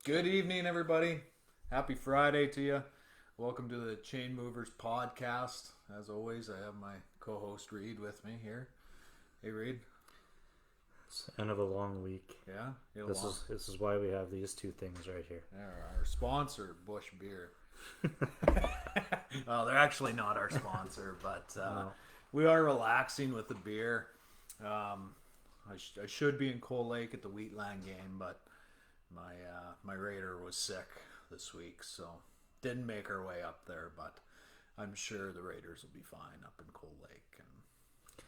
Good evening, everybody. Happy Friday to you. Welcome to the Chainmovers podcast. As always, I have my co-host Reed with me here. Hey, Reed. It's the end of a long week. Yeah, This is why we have these two things right here. our sponsor, Bush Beer. Well, they're actually not our sponsor, but No. we are relaxing with the beer. I should be in Cold Lake at the Wheatland game, but my Raider was sick this week, so didn't make our way up there. But I'm sure the Raiders will be fine up in Cold Lake. And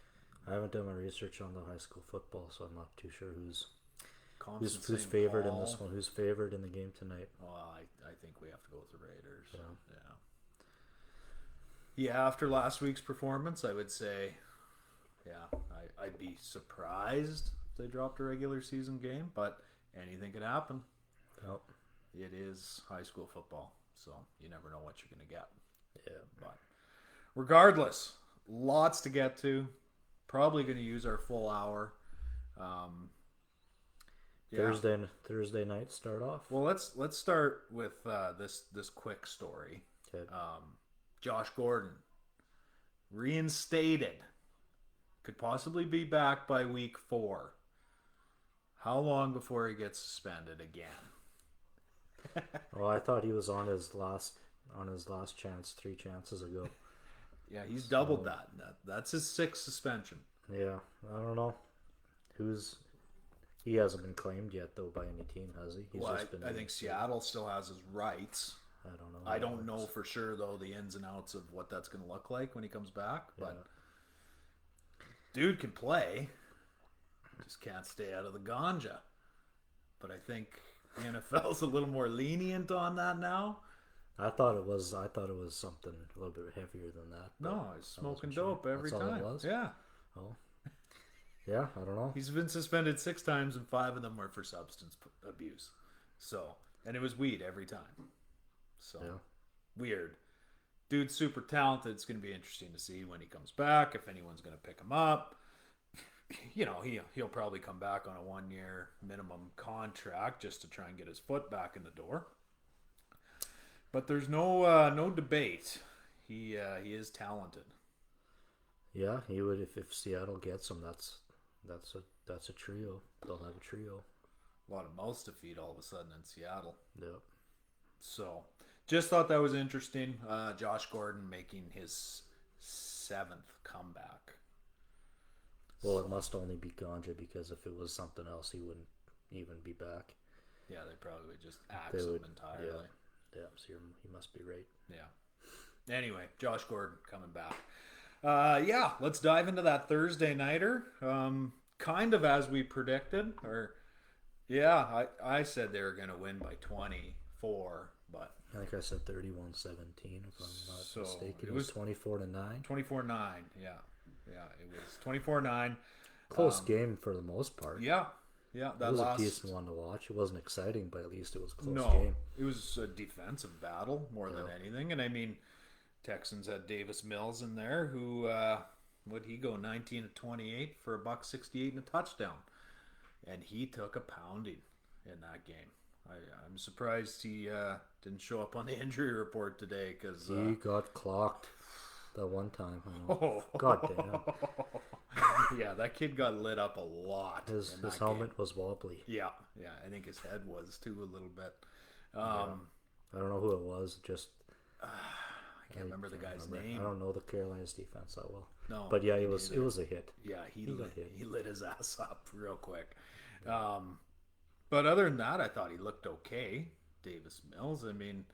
I haven't done my research on the high school football, so I'm not too sure who's St. favored in Paul. this one. Who's favored in the game tonight? Well, I think we have to go with the Raiders. Yeah. Yeah, after last week's performance, I would say, yeah, I'd be surprised if they dropped a regular season game, but anything could happen. Oh, It is high school football, so you never know what you're going to get. yeah. But regardless, lots to get to. Probably going to use our full hour. Yeah. Thursday night start off. Well, let's start with this quick story. Okay. Josh Gordon, reinstated, could possibly be back by week 4. How long before he gets suspended again? Well, I thought he was on his last chance 3 chances ago. Yeah, he's doubled that. That's his 6th suspension. Yeah, I don't know. He hasn't been claimed yet though by any team, has he? He's Well, just been I think Seattle still has his rights. I don't know. I don't know for sure though the ins and outs of what that's going to look like when he comes back. But dude can play, just can't stay out of the ganja. But I think the NFL's a little more lenient on that now. I thought it was something a little bit heavier than that. No, he's smoking sure. dope every That's all time. it was? Yeah, Oh, yeah, I don't know. he's been suspended 6 times and 5 of them were for substance abuse. So, and it was weed every time. So Yeah. weird. Dude's super talented. It's going to be interesting to see when he comes back, if anyone's going to pick him up. You know, he'll probably come back on a 1-year minimum contract just to try and get his foot back in the door. But there's no debate. He is talented. Yeah, he would if Seattle gets him. That's a trio. They'll have a trio. A lot of mouths to feed all of a sudden in Seattle. Yep. So, just thought that was interesting. Josh Gordon making his 7th comeback. Well, it must only be ganja because if it was something else, he wouldn't even be back. Yeah, they probably would just axe They him would- entirely. Yeah, so he must be right. Yeah. Anyway, Josh Gordon coming back. Yeah, let's dive into that Thursday nighter. Kind of as we predicted, or yeah, I said they were going to win by 24, but I think I said 31-17 if I'm not So, mistaken. it It was was 24-9. 24-9. Yeah, it was 24-9. Close game for the most part. Yeah, It that was last a decent one to watch. It wasn't exciting, but at least it was a close no, game. it was a defensive battle more than anything, and I mean, Texans had Davis Mills in there who would he go 19 to 28 for a $168 and a touchdown, and he took a pounding in that game. I'm surprised he didn't show up on the injury report today because He got clocked that one time. I know. oh, God damn. yeah, that kid got lit up a lot. His in that helmet game. was wobbly. Yeah, I think his head was too a little bit. I don't know who it was. Just I can't remember the guy's name. I don't know the Carolina's defense that well. No, But yeah, it was a hit. Yeah, he got hit. lit his ass up real quick. But other than that, I thought he looked okay. Davis Mills. I mean,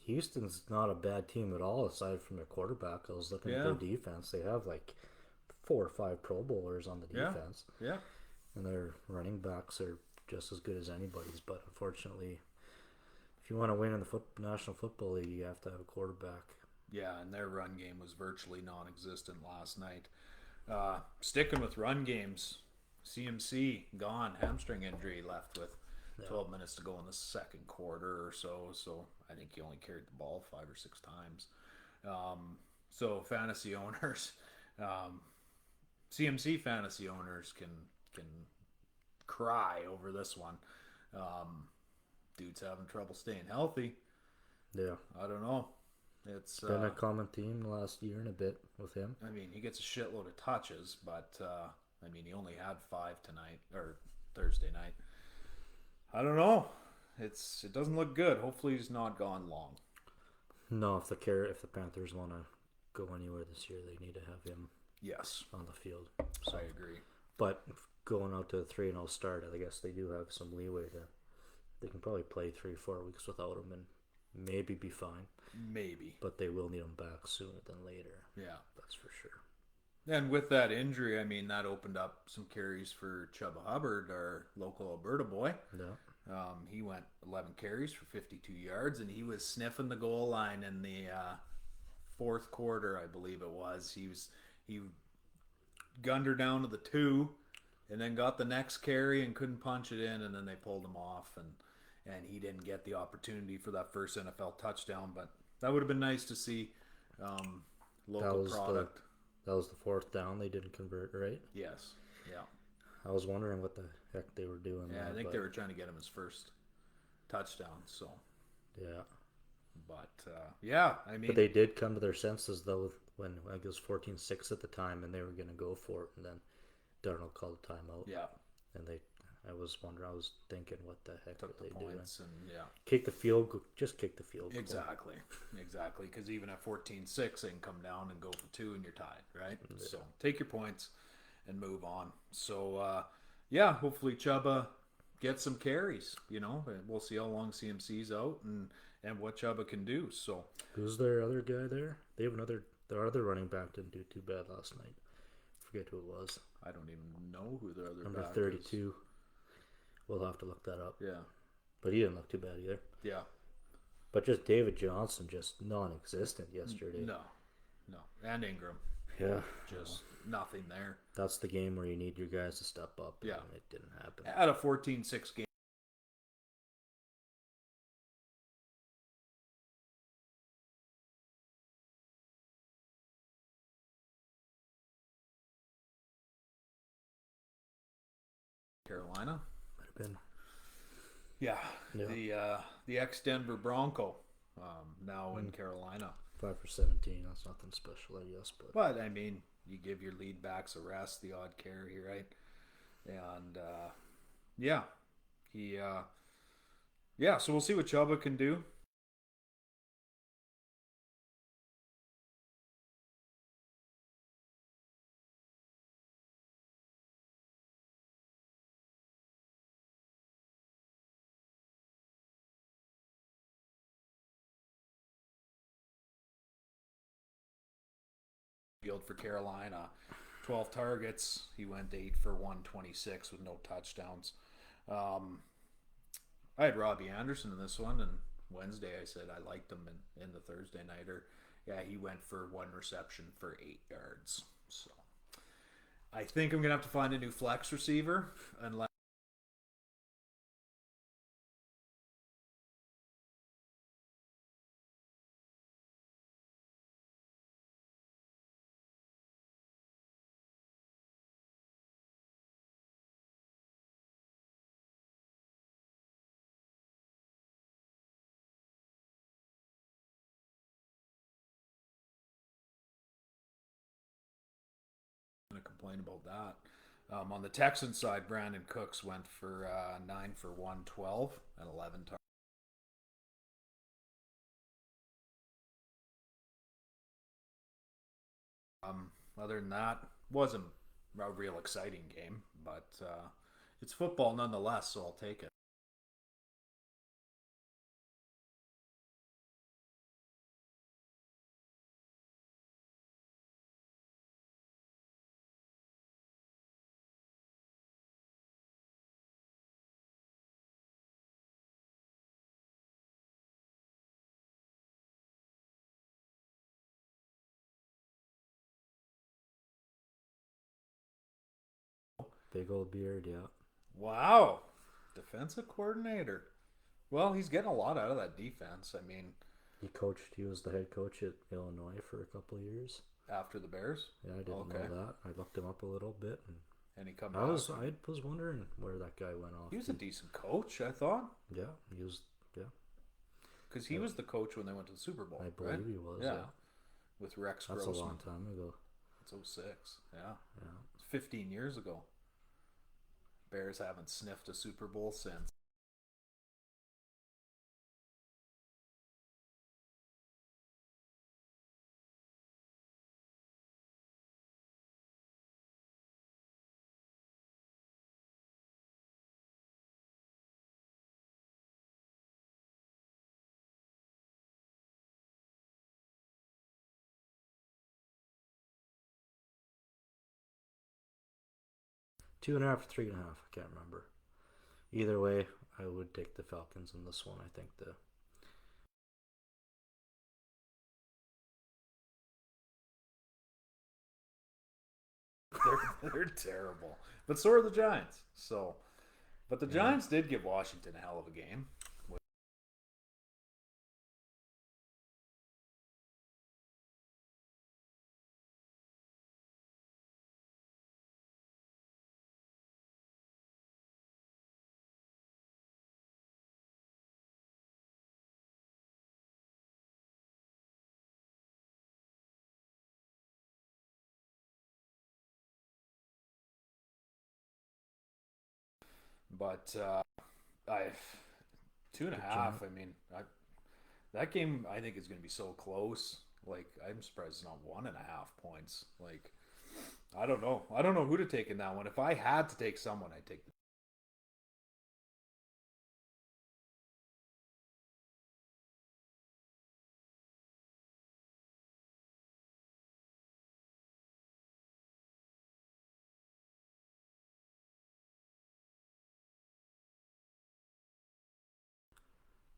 Houston's not a bad team at all aside from their quarterback. I was looking at their defense. They have like 4 or 5 Pro Bowlers on the defense. yeah, And their running backs are just as good as anybody's. But unfortunately, if you want to win in the National Football League, you have to have a quarterback. yeah, and their run game was virtually non-existent last night. Sticking with run games, CMC gone, hamstring injury, left with 12 minutes to go in the second quarter or so. So I think he only carried the ball 5 or 6 times. So fantasy owners, CMC fantasy owners can cry over this one. Um, dude's having trouble staying healthy. Yeah. I don't know. It's Been a common theme the last year and a bit with him. I mean, he gets a shitload of touches, but I mean, he only had 5 tonight or Thursday night. I don't know. It doesn't look good. Hopefully, he's not gone long. No, if the Panthers want to go anywhere this year, they need to have him Yes, on the field. so So, I agree. but going out to a 3-0 start, I guess they do have some leeway to. They can probably play 3-4 weeks without him and maybe be fine. Maybe. But they will need him back sooner than later. Yeah. That's for sure. And with that injury, I mean, that opened up some carries for Chuba Hubbard, our local Alberta boy. Yeah. He went 11 carries for 52 yards, and he was sniffing the goal line in the fourth quarter, I believe it was. He gunned her down to the 2, and then got the next carry and couldn't punch it in, and then they pulled him off, and he didn't get the opportunity for that first NFL touchdown. But that would have been nice to see. Local product. That was the fourth down they didn't convert, right? Yes. Yeah. I was wondering what the heck they were doing. Yeah, there, I think they were trying to get him his first touchdown. So, Yeah. but yeah, I mean, But they did come to their senses, though, when I think it was 14-6 at the time, and they were going to go for it, and then Darnold called a timeout. yeah, And I was thinking, what the heck took are the they doing? points and yeah, Kick the field goal. Just kick the field goal. exactly. Because even at 14-6, they can come down and go for 2, and you're tied, right? Yeah. So take your points and move on. So yeah, hopefully Chuba gets some carries. We'll see how long CMC's out and what Chuba can do. So Who's their other guy there? They have their other running back didn't do too bad last night. Forget who it was. I don't even know who their other Number back 32. We'll have to look that up. is. Yeah, But he didn't look too bad either. yeah. But just David Johnson, just non-existent yesterday. No, and Ingram, Yeah. just nothing there. That's the game where you need your guys to step up. Yeah. And it didn't happen. At a 14-6 game. Carolina. Might have been. Yeah, Yeah. the ex Denver Bronco, now in Carolina. 5 for 17. That's nothing special, I guess. But I mean, you give your lead backs a rest, the odd carry, right? And yeah, he yeah. So we'll see what Chuba can do. Field for Carolina, 12 targets. He went 8 for 126 with no touchdowns. I had Robbie Anderson in this one, and Wednesday I said I liked him in the Thursday nighter. Yeah, he went for 1 reception for 8 yards. So I think I'm gonna have to find a new flex receiver unless. Going to complain about that. On the Texan side, Brandon Cooks went for 9 for 112 and 11 targets. Other than that, wasn't a real exciting game, but it's football nonetheless, so I'll take it. Big old beard, yeah. Wow, defensive coordinator. Well, he's getting a lot out of that defense. I mean, He was the head coach at Illinois for a couple of years. after the Bears. Yeah, I didn't know that. I looked him up a little bit. And and he come I back. was I was wondering where that guy went off He was a to. decent coach, I thought, Yeah, he was. Yeah, because he was the coach when they went to the Super Bowl, I right? believe he was. Yeah, Yeah, with Rex that's a Grossman. long time ago. It's '06. Yeah, Yeah. it's 15 years ago. Bears haven't sniffed a Super Bowl since. 2.5 or 3.5. I can't remember. Either way, I would take the Falcons in this one. I think the They're terrible, but so are the Giants. So, but the yeah. Giants did give Washington a hell of a game. But I 2.5. Giant. I mean, that game I think is going to be so close. Like I'm surprised it's not 1.5 points. Like I don't know. I don't know who to take in that one. If I had to take someone, I'd take.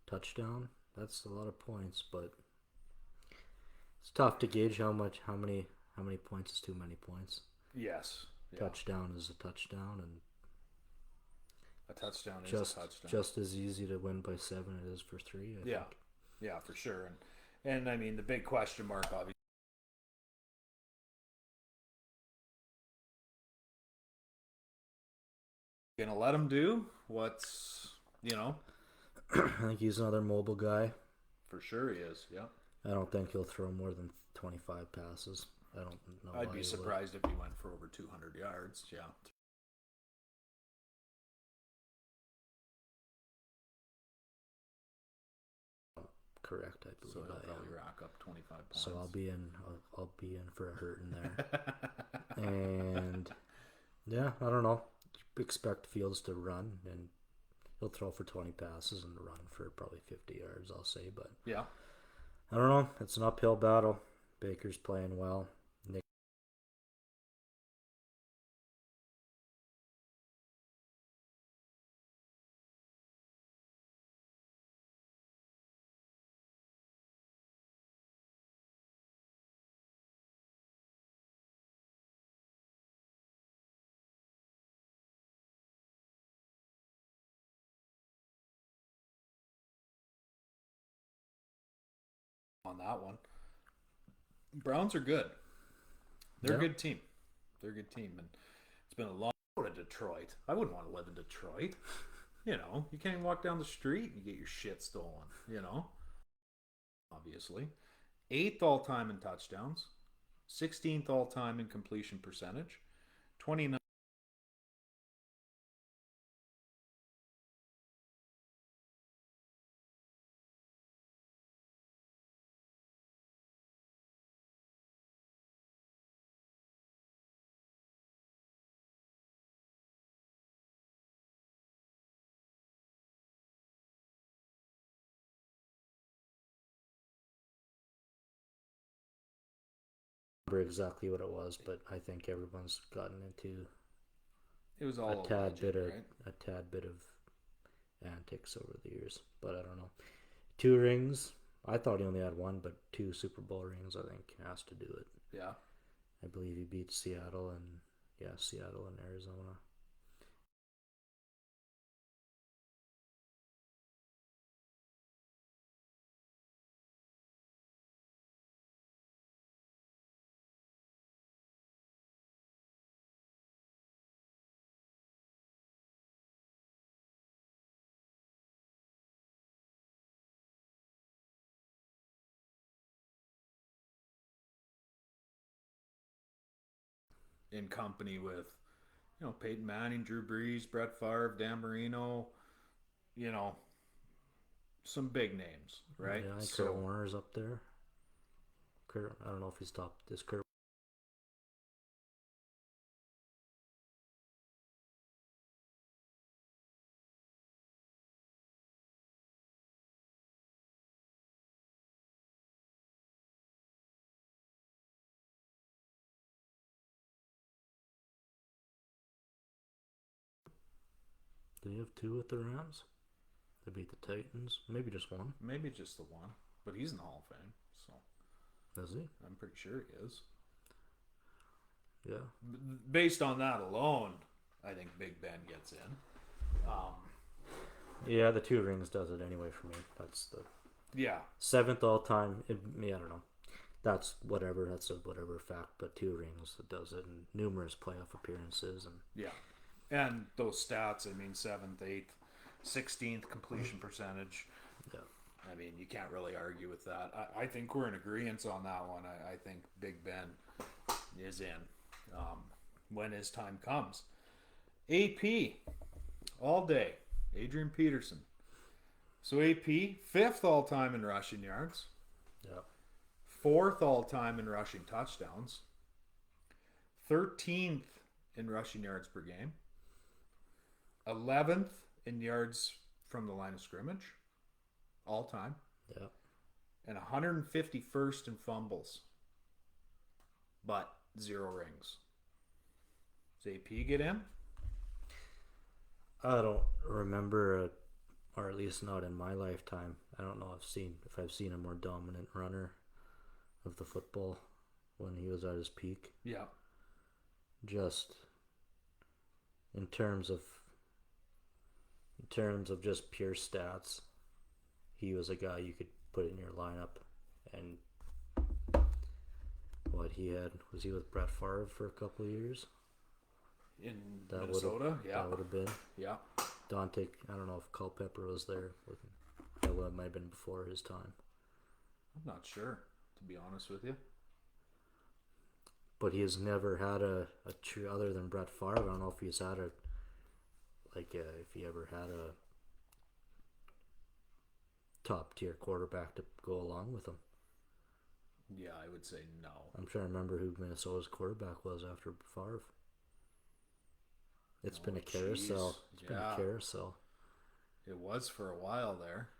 Touchdown. That's a lot of points, but it's tough to gauge how many points is too many points. Yes. Yeah. Touchdown is a touchdown, and A touchdown is a just touchdown. just as easy to win by 7 it is for 3. I Yeah. think. Yeah, for sure. And I mean the big question mark obviously gonna let him do what's I think he's another mobile guy. for sure he is. Yeah. I don't think he'll throw more than 25 passes. I don't know I'd why be he would. surprised if he went for over 200 yards. Yeah. Correct, I So believe he'll I probably am. rack up 25 points. So I'll be in for a hurting there. And yeah, I don't know. Expect Fields to run, and he'll throw for 20 passes and run for probably 50 yards, I'll say. But Yeah. I don't know. It's an uphill battle. Baker's playing well. Nick On that one. Browns are good. They're a yeah. good team. They're a good team, and it's been a long road to Detroit. I wouldn't want to live in Detroit. You can't even walk down the street and you get your shit stolen. Obviously, eighth all time in touchdowns, 16th all time in completion percentage, 29th. Remember exactly what it was, but I think everyone's gotten into It was a all tad alleged, bit of right? a tad bit of antics over the years. But I don't know. 2 rings. I thought he only had one, but 2 Super Bowl rings. I think has to do it. Yeah. I believe he beat Seattle and Seattle and Arizona. in company with, Peyton Manning, Drew Brees, Brett Favre, Dan Marino, you know, some big names, right? Yeah, Kurt So Warner's up there. Kurt, I don't know if he's top. This Kurt. Do you have two with the Rams? They beat the Titans. Maybe just one. maybe just the one, but he's in the Hall of Fame, so Is he? I'm pretty sure he is. Yeah. Based on that alone, I think Big Ben gets in. Yeah, the 2 rings does it anyway for me. That's the Yeah, 7th all time. I don't know. That's whatever. That's a whatever fact. But 2 rings it does it, and numerous playoff appearances, and yeah, and those stats. I mean, 7th, 8th, 16th completion percentage. yeah. I mean, you can't really argue with that. I think we're in agreement on that one. I think Big Ben is in when his time comes. AP, all day, Adrian Peterson. So AP, 5th all time in rushing yards, Yeah. 4th all time in rushing touchdowns, 13th in rushing yards per game, 11th in yards from the line of scrimmage, all time, Yeah. and 151st in fumbles, but 0 rings. Does AP get in? I don't remember, or at least not in my lifetime. I don't know if I've seen a more dominant runner of the football when he was at his peak. Yeah. Just in terms of just pure stats, he was a guy you could put in your lineup. And what he had, was he with Brett Favre for a couple of years? In That Minnesota? Yeah. That would have been. Yeah. Dante, I don't know if Culpepper was there. That might have been before his time. I'm not sure, to be honest with you. But he has never had a true, other than Brett Favre. I don't know if he's had if he ever had a top tier quarterback to go along with him. Yeah, I would say no. I'm trying to remember who Minnesota's quarterback was after Favre. It's been a carousel. It's been a carousel. It was for a while there.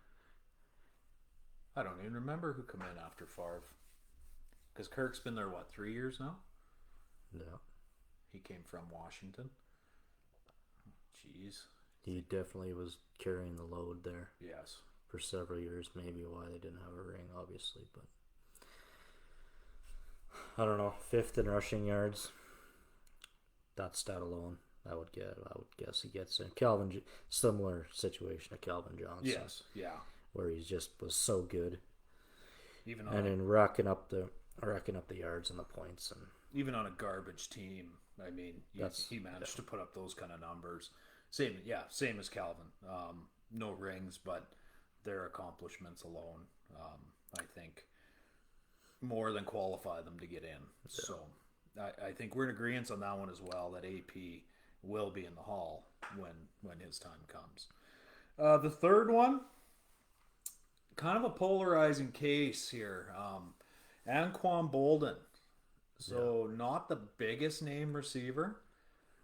I don't even remember who came in after Favre. Because Kirk's been there, 3 years now? Yeah. He came from Washington. Jeez. He definitely was carrying the load there. Yes. For several years, maybe why they didn't have a ring, obviously, but I don't know. 5th in rushing yards. That stat alone, I would guess he gets in. Similar situation to Calvin Johnson. Yes. Yeah. Where he just was so good, Even then racking up the yards and the points, and even on a garbage team, I mean, he managed to put up those kind of numbers. Same as Calvin. No rings, but their accomplishments alone, I think, more than qualify them to get in. Yeah. So I think we're in agreement on that one as well, that AP will be in the Hall when his time comes. The third one, kind of a polarizing case here. Anquan Bolden. So not the biggest name receiver,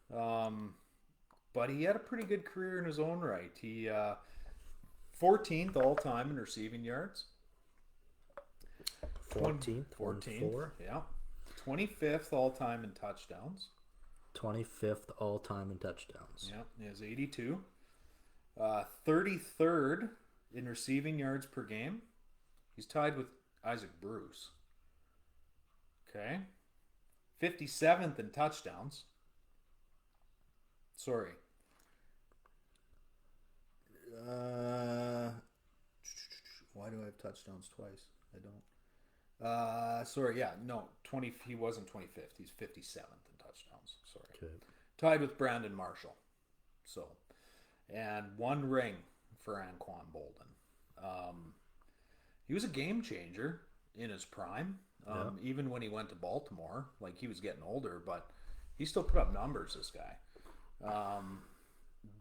but he had a pretty good career in his own right. He 14th all time in receiving yards. 14th. Yeah. 25th all time in touchdowns. 25th all time in touchdowns. Yeah, he has 82. 33rd in receiving yards per game. He's tied with Isaac Bruce. Okay. 57th in touchdowns. Sorry. Why do I have touchdowns twice? I don't. Sorry, yeah, no, 20. He wasn't 25th. He's 57th in touchdowns. Sorry. Okay. Tied with Brandon Marshall. So, and 1 ring for Anquan Bolden. He was a game changer in his prime. Even when he went to Baltimore, like, he was getting older, but he still put up numbers. This guy.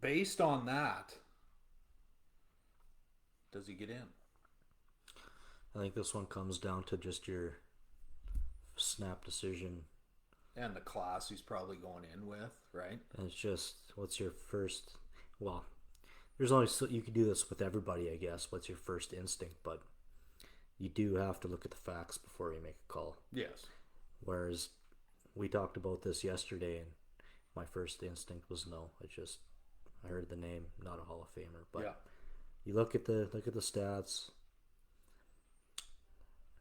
Based on that, does he get in? I think this one comes down to just your snap decision. And the class he's probably going in with, right? And it's just, what's your first? Well, there's only so you can do this with everybody, I guess. What's your first instinct? But you do have to look at the facts before you make a call. Yes. Whereas we talked about this yesterday, and my first instinct was no. I heard the name, not a Hall of Famer. But yeah. You look at the stats,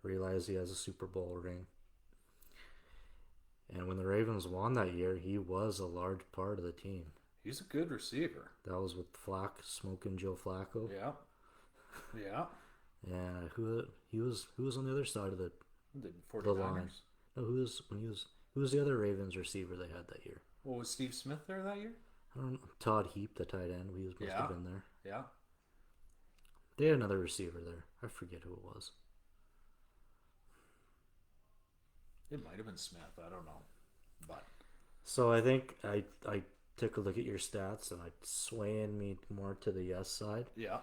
realize he has a Super Bowl ring. And when the Ravens won that year, he was a large part of the team. He's a good receiver. That was with smoking Joe Flacco. Yeah. Yeah. And who was on the other side of the 49ers? line? No, who was the other Ravens receiver they had that year? Well, was Steve Smith there that year? I don't know. Todd Heap, the tight end. Must have been there. Yeah. They had another receiver there. I forget who it was. It might have been Smith. I don't know. But so I think I took a look at your stats, and I'd swaying me more to the yes side. Yeah.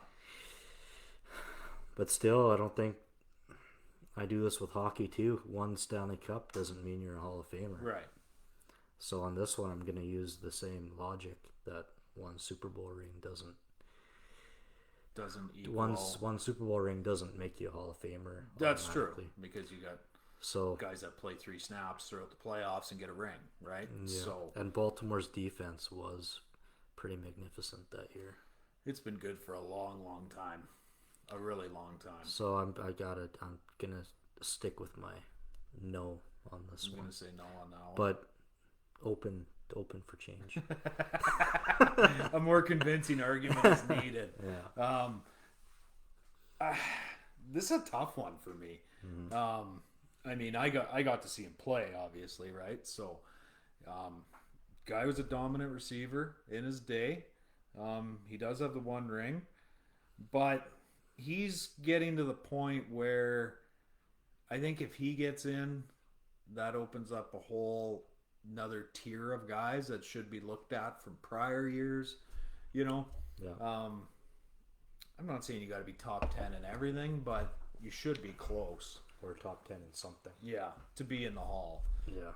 But still, I don't think I do this with hockey too. One Stanley Cup doesn't mean you're a Hall of Famer. Right. So on this one, I'm going to use the same logic that one Super Bowl ring doesn't equal. One Super Bowl ring doesn't make you a Hall of Famer. That's true, because you got so guys that play 3 snaps throughout the playoffs and get a ring, right? Yeah. So and Baltimore's defense was pretty magnificent that year. It's been good for a long, long time, a really long time. So I'm gonna stick with my no on this one. I'm gonna say no on that one, but open for change. A more convincing argument is needed. Yeah. This is a tough one for me. Mm-hmm. I mean, I got to see him play, obviously, right? So, guy was a dominant receiver in his day. He does have the one ring, but he's getting to the point where I think if he gets in, that opens up a whole another tier of guys that should be looked at from prior years. You know, yeah. I'm not saying you got to be top 10 in everything, but you should be close. Or top 10 in something. Yeah, to be in the Hall. Yeah.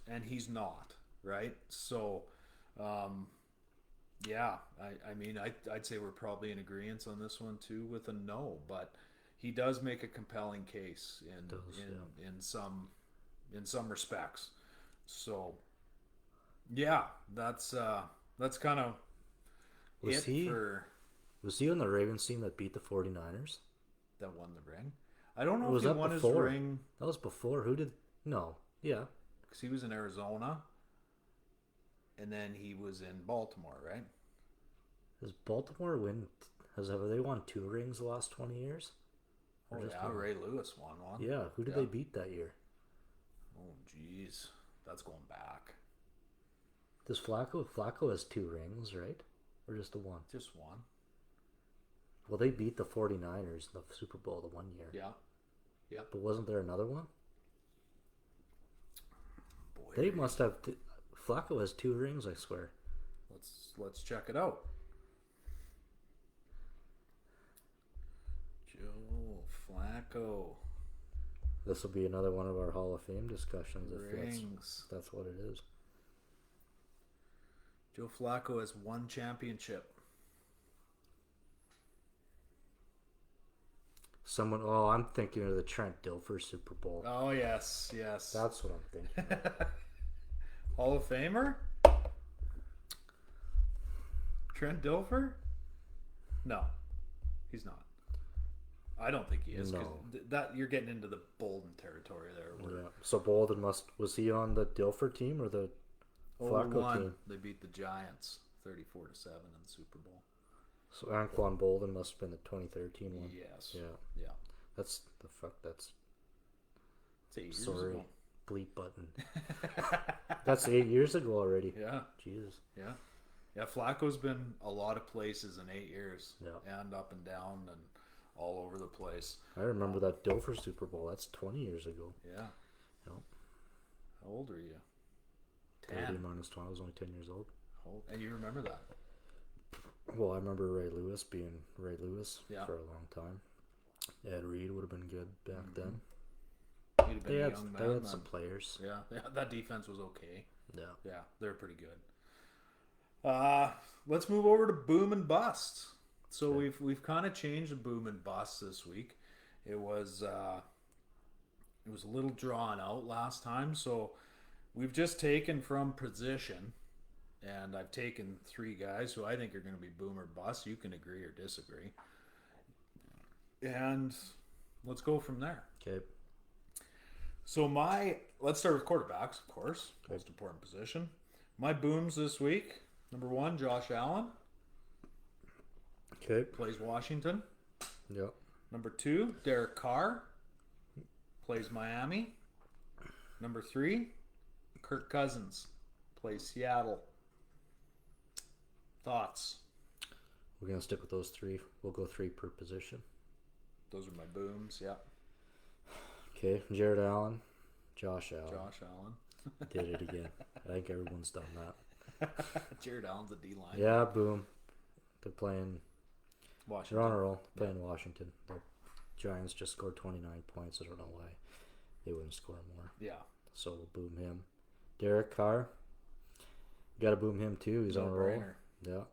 And he's not, right? So, yeah, I mean, I'd say we're probably in agreement on this one too with a no, but he does make a compelling case in some respects. So, yeah, that's kind of was he on the Ravens team that beat the 49ers? That won the ring? I don't know if he won before? His ring. That was before. Who did? No. Yeah. Because he was in Arizona. And then he was in Baltimore, right? Has Baltimore have they won 2 rings the last 20 years? Oh, yeah, Ray Lewis won one. Yeah, who did they beat that year? Oh, jeez. That's going back. Does Flacco has 2 rings, right? Or just the one? Just one. Well, they beat the 49ers in the Super Bowl the one year. Yeah. Yeah. But wasn't there another one? Boy, they must have... Flacco has 2 rings, I swear. Let's check it out. Joe Flacco. This will be another one of our Hall of Fame discussions Rings. if that's what it is. Joe Flacco has 1 championship. I'm thinking of the Trent Dilfer Super Bowl. Oh, yes. That's what I'm thinking of. Hall of Famer? Trent Dilfer? No, he's not. I don't think he is. No. That you're getting into the Bolden territory there. Yeah. So Bolden was he on the Dilfer team or the Flacco team? They beat the Giants 34-7 in the Super Bowl. So Anquan Bolden must have been the 2013 one. Yes. Yeah. That's the fuck. That's 8 years sorry. ago. Bleep button. That's 8 years ago already. Yeah. Jesus. Yeah. Yeah. Flacco's been a lot of places in 8 years. Yeah. And up and down and all over the place. I remember that Dilfer Super Bowl. That's 20 years ago. Yeah. Yep. How old are you? 30 10. minus 12. I was only 10 years old. Oh, and you remember that? Well, I remember Ray Lewis being Ray Lewis Yeah. for a long time. Ed Reed would have been good back then. He'd have been They a had, young they man had then. some players. Yeah, that defense was okay. Yeah. Yeah, they're pretty good. Let's move over to boom and bust. So Okay. we've kind of changed the boom and bust this week. It was a little drawn out last time, so we've just taken from position, and I've taken 3 guys who I think are going to be boom or bust. You can agree or disagree, and let's go from there. Okay. So let's start with quarterbacks, of course, most important position. My booms this week: number 1, Josh Allen, Okay. plays Washington. Yep. Number 2, Derek Carr, plays Miami. Number 3, Kirk Cousins, plays Seattle. Thoughts? We're going to stick with those 3. We'll go 3 per position. Those are my booms. Yeah, Okay. Jared Allen. Josh Allen. Josh Allen. Did it again. I think everyone's done that. Jared Allen's a D line. Yeah, boom. They're playing. Washington. They're on a roll. Playing Washington. The Giants just scored 29 points. I don't know why they wouldn't score more. Yeah. So we'll boom him. Derek Carr. Got to boom him too. He's on a roll. No-brainer. Yeah.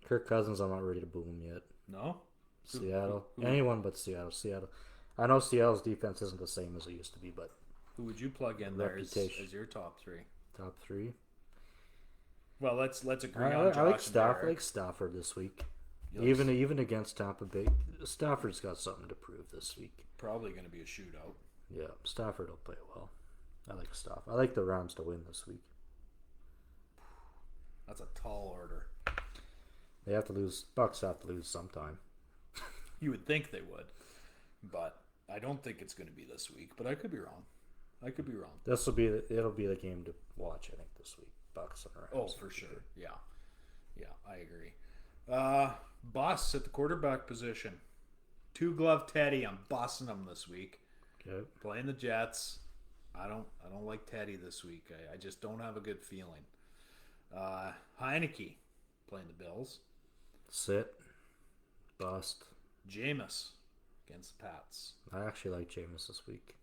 Kirk Cousins, I'm not ready to boom him yet. No. Seattle. Who- Anyone but Seattle. Seattle. I know Seattle's defense isn't the same as it used to be, but Who would you plug in there as Reputation. your top 3? top 3. Well, let's agree I, on Josh I like and Stafford. I Derek. like Stafford this week. Yes. Even against Tampa Bay, Stafford's got something to prove this week. Probably going to be a shootout. Yeah, Stafford will play well. I like Stafford. I like the Rams to win this week. That's a tall order. They have to lose. Bucks have to lose sometime. You would think they would, but I don't think it's going to be this week. But I could be wrong. This will be. It'll be the game to watch. I think this week, Bucks and Rams. Oh, for sure. Yeah, I agree. Bus at the quarterback position. 2-glove Teddy. I'm bossing him this week. Okay. Playing the Jets. I don't like Teddy this week. I just don't have a good feeling. Heineke playing the Bills. Sit. Bust. Jameis against the Pats. I actually like Jameis this week.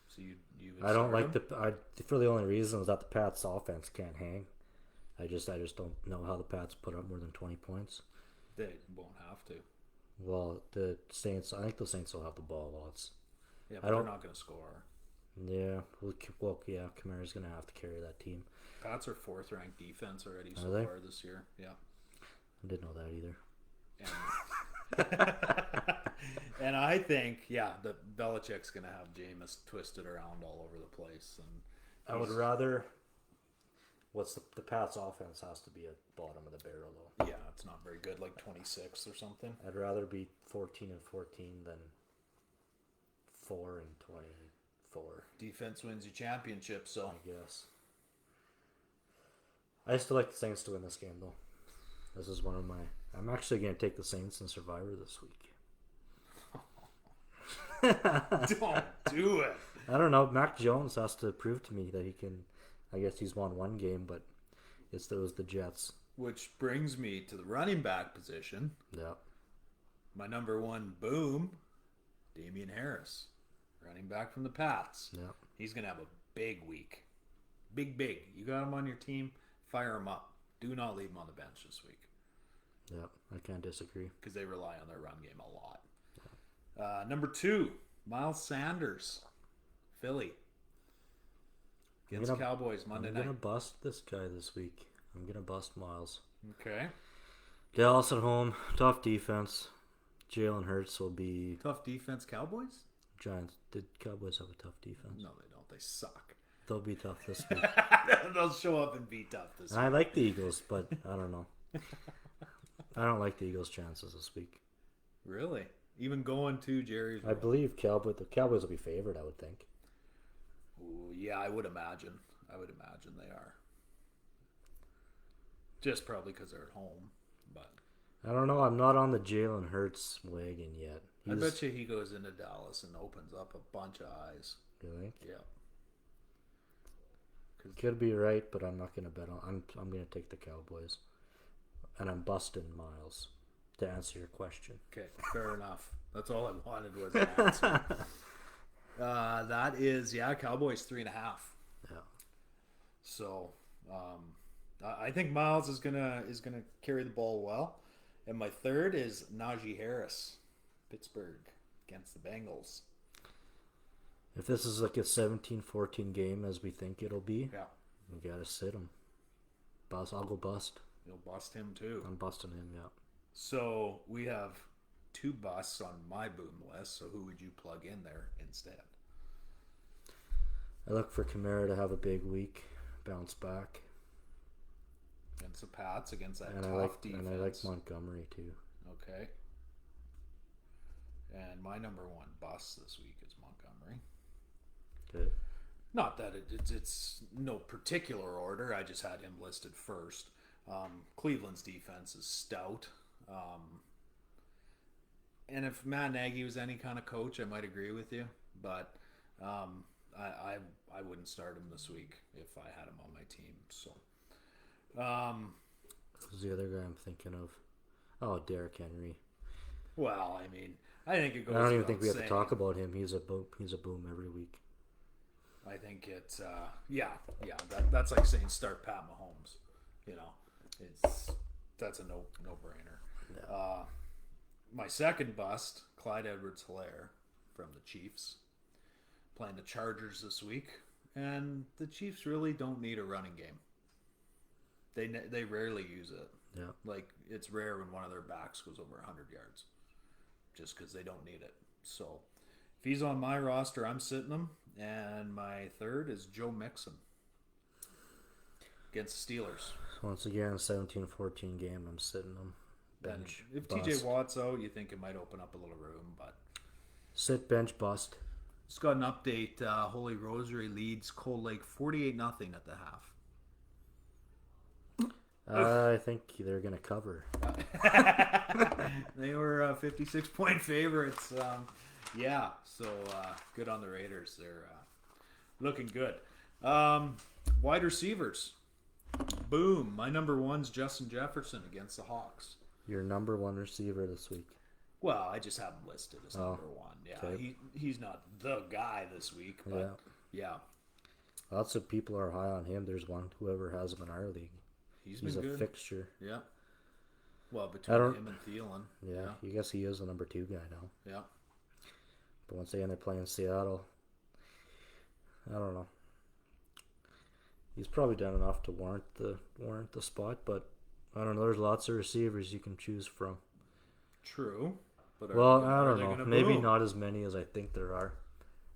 So you would I don't start like him? for the only reason is that the Pats offense can't hang. I just don't know how the Pats put up more than 20 points. They won't have to. Well, the Saints. I think the Saints will have the ball lots. Yeah, I but they're don't- not going to score. Yeah. Well, yeah. Kamara's gonna have to carry that team. Pats are 4th ranked defense already Are so they? far this year. Yeah. I didn't know that either. And, and I think, that Belichick's going to have Jameis twisted around all over the place. And I would rather. What's the Pats offense has to be at bottom of the barrel though. yeah, it's not very good, like 26 or something. I'd rather be 14-14 than 4-24. Defense wins you championships, so I guess. I still like the Saints to win this game though. This is one of my. I'm actually gonna take the Saints in Survivor this week. don't do it. I don't know. Mac Jones has to prove to me that he can. I guess he's won one game, but it was the Jets. Which brings me to the running back position. Yeah. My number 1 boom, Damian Harris, running back from the Pats. Yeah. He's going to have a big week. Big. You got him on your team, fire him up. Do not leave him on the bench this week Yeah. I can't disagree. because they rely on their run game a lot. Number 2, Miles Sanders, Philly. Against Cowboys Monday I'm night. gonna bust this guy this week. I'm gonna bust Miles. Okay. Dallas at home, tough defense. Jalen Hurts will be Tough defense, Cowboys? Giants. Did Cowboys have a tough defense? No, they don't. They suck. They'll be tough this week. They'll show up and be tough this week. I like the Eagles, but I don't know. I don't like the Eagles' chances this week. Really? Even going to Jerry's? I believe the Cowboys will be favored. I would think. Ooh, yeah, I would imagine. They are. Just probably because they're at home. But I don't know. I'm not on the Jalen Hurts wagon yet. I bet you he goes into Dallas and opens up a bunch of eyes. You think? Yeah. Could be right, but I'm not gonna bet on. I'm gonna take the Cowboys, and I'm busting Miles. To answer your question. Okay, fair enough. That's all I wanted was an answer. That is, Cowboys 3.5. Yeah. So, I think Miles is gonna carry the ball well, and my third is Najee Harris, Pittsburgh against the Bengals. If this is like a 17-14 game as we think it'll be, Yeah, we gotta sit him. Bust. I'll go bust. you'll bust him too. I'm busting him. Yeah. So we have 2 busts on my boom list. So who would you plug in there instead? I look for Kamara to have a big week, bounce back, Against the Pats, against that and tough defense. And I like Montgomery too. Okay. And my number 1 bust this week is Montgomery. Good. Not that it's no particular order. I just had him listed first. Cleveland's defense is stout. And if Matt Nagy was any kind of coach, I might agree with you. But I wouldn't start him this week if I had him on my team. So, Who's the other guy I'm thinking of? Oh, Derrick Henry. well, I mean, I think it goes. I don't even without think we have saying. to talk about him. He's a boom. He's a boom every week. I think it's that's like saying start Pat Mahomes. You know, that's a no brainer. Yeah. My second bust, Clyde Edwards-Helaire from the Chiefs, playing the Chargers this week, and the Chiefs really don't need a running game. They rarely use it. Yeah. Like, it's rare when one of their backs goes over 100 yards, just because they don't need it. So if he's on my roster, I'm sitting him. And my third is Joe Mixon against the Steelers. Once again, 17-14 game. I'm sitting him. Bench. And if bust. TJ Watt's out, you think it might open up a little room, but Sit, bench, bust. just got an update. Holy Rosary leads Cold Lake 48-0 at the half. I think they're gonna cover. They were 56-point favorites. So good on the Raiders. They're looking good. Wide receivers. Boom. My number 1's Justin Jefferson against the Hawks. Your number 1 receiver this week. Well, I just have him listed as number 1. Yeah, okay. he's not the guy this week, but yeah. Lots of people are high on him. There's whoever has him in our league. He's a been good. fixture. Yeah. Well, between him and Thielen. Yeah, I guess he is the number 2 guy now. Yeah. But once again, they're playing Seattle. I don't know. He's probably done enough to warrant the spot, but I don't know. There's lots of receivers you can choose from. True. But I don't know. Maybe not as many as I think there are.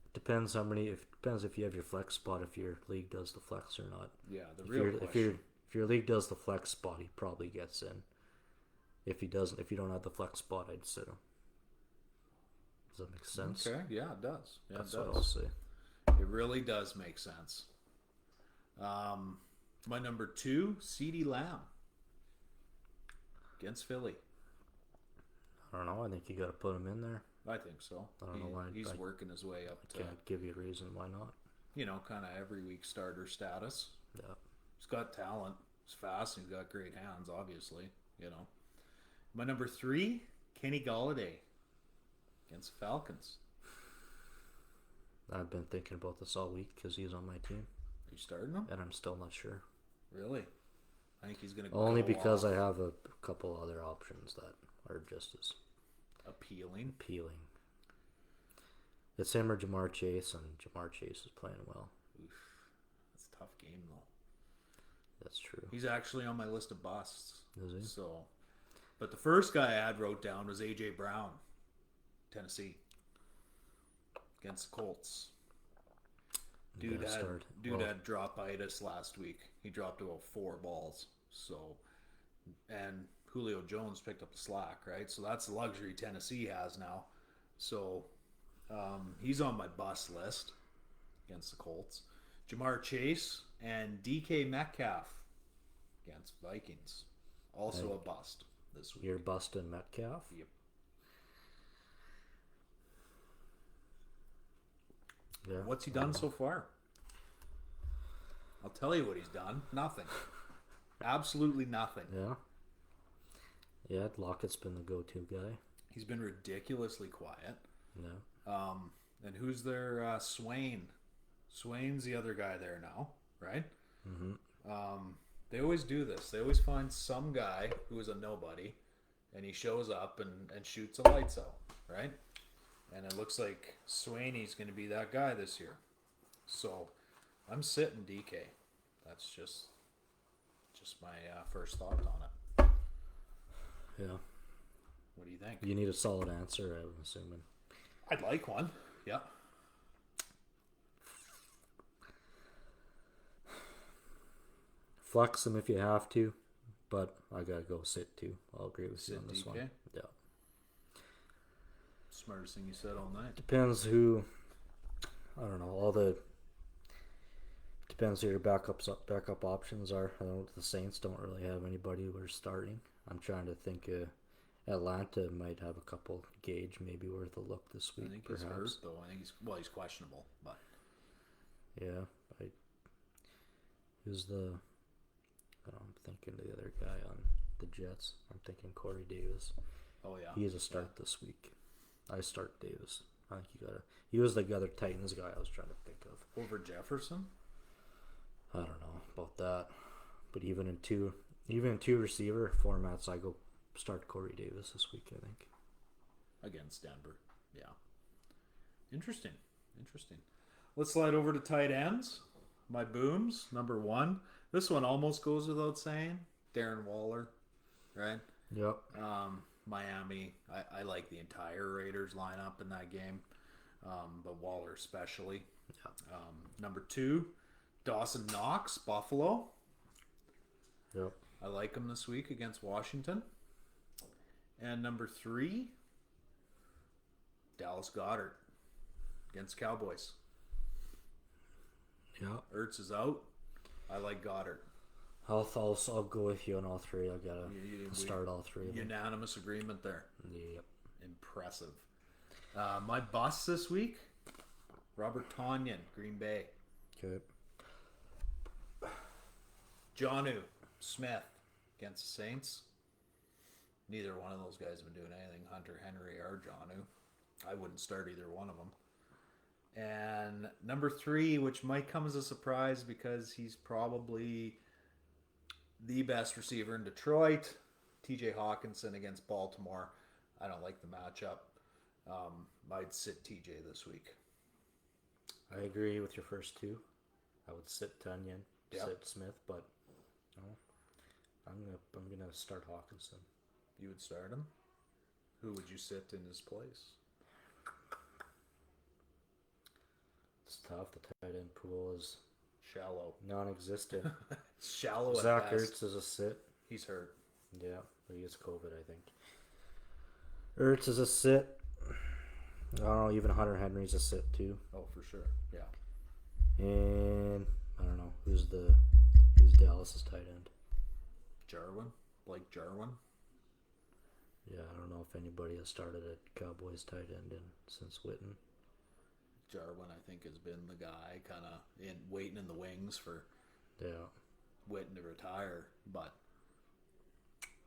It depends how many. Depends if you have your flex spot. If your league does the flex or not. Yeah, the real question. If your league does the flex spot, he probably gets in. If he doesn't, if you don't have the flex spot, I'd sit him. Does that make sense? Okay, yeah, it does. Yeah, That's it does. what I'll say. It really does make sense. My number 2, CeeDee Lamb against Philly. I don't know. I think you got to put him in there. I think so. I don't know why. He's working his way up to, Can't give you a reason why not. kind of every week starter status. Yeah. He's got talent. He's fast. And he's got great hands, obviously. My number 3, Kenny Galladay against the Falcons. I've been thinking about this all week because he's on my team, Are you starting him? and I'm still not sure. Really? I think he's going to Only because I have a couple other options that are just as appealing. It's him or Jamar Chase, and Jamar Chase is playing well. Oof. That's a tough game, though. That's true. He's actually on my list of busts. Is he? So, but the first guy I had wrote down was A.J. Brown, Tennessee, against the Colts. Dude had drop-itis last week. He dropped about 4 balls. So, and Julio Jones picked up the slack, right? So that's the luxury Tennessee has now. So, he's on my bust list against the Colts. Jamar Chase and DK Metcalf against Vikings. Also a bust this week. You're busting Metcalf? Yep. Yeah. What's he done so far? I'll tell you what he's done. Nothing. Absolutely nothing. Yeah. Yeah, Lockett's been the go-to guy. He's been ridiculously quiet. Yeah. And who's their Swain? Swain's the other guy there now, right? Mm-hmm. They always do this. They always find some guy who is a nobody, and he shows up and shoots the lights out, right? And it looks like Swaney's going to be that guy this year. So I'm sitting DK. That's just my first thought on it. Yeah. What do you think? You need a solid answer, I'm assuming. I'd like one. Yeah. Flex him if you have to, but I gotta go sit too. I'll agree with you on this DK? one. Yeah. Smartest thing you said all night. Depends who. I don't know. Depends who your backup options are. I know the Saints don't really have anybody who are starting. I'm trying to think. Atlanta might have a couple. Gage maybe worth a look this week. I think perhaps. he's hurt though. I think he's questionable, but yeah. Who's the? I'm thinking the other guy on the Jets. I'm thinking Corey Davis. oh yeah, He has a start this week. I start Davis. I think he was the other Titans guy I was trying to think of. over Jefferson. I don't know about that. But even in two receiver formats, I go start Corey Davis this week, I think. Against Denver. Yeah. Interesting. Let's slide over to tight ends. My booms, number 1. This one almost goes without saying. Darren Waller, right? Yep. Miami. I like the entire Raiders lineup in that game, but Waller especially. Yeah. Number 2, Dawson Knox, Buffalo. Yep. I like him this week against Washington. And number 3, Dallas Goedert against Cowboys. Yeah. Ertz is out. I like Goddard. I'll go with you on all three. I gotta start all three of them. Unanimous agreement there. Yep. Impressive. My bust this week, Robert Tonyan, Green Bay. Okay. Jonnu Smith against the Saints. Neither one of those guys have been doing anything, Hunter Henry or Jonnu. I wouldn't start either one of them. And number 3, which might come as a surprise because he's probably the best receiver in Detroit, TJ Hawkinson against Baltimore. I don't like the matchup. I'd sit TJ this week. I agree with your first two. I would sit Tunyon, Yep. sit Smith, but no, I'm gonna start Hawkinson. You would start him? Who would you sit in his place? It's tough. The tight end pool is Shallow. non-existent. Shallow at Zach best. Ertz is a sit. He's hurt. Yeah, but he has COVID, I think. Ertz is a sit. I don't know. Even Hunter Henry's a sit too. Oh, for sure. Yeah. And I don't know who's Dallas's tight end. Jarwin? Blake Jarwin? Yeah, I don't know if anybody has started at Cowboys tight end since Witten. Jarwin, I think, has been the guy kind of waiting in the wings for Yeah. Witten to retire, but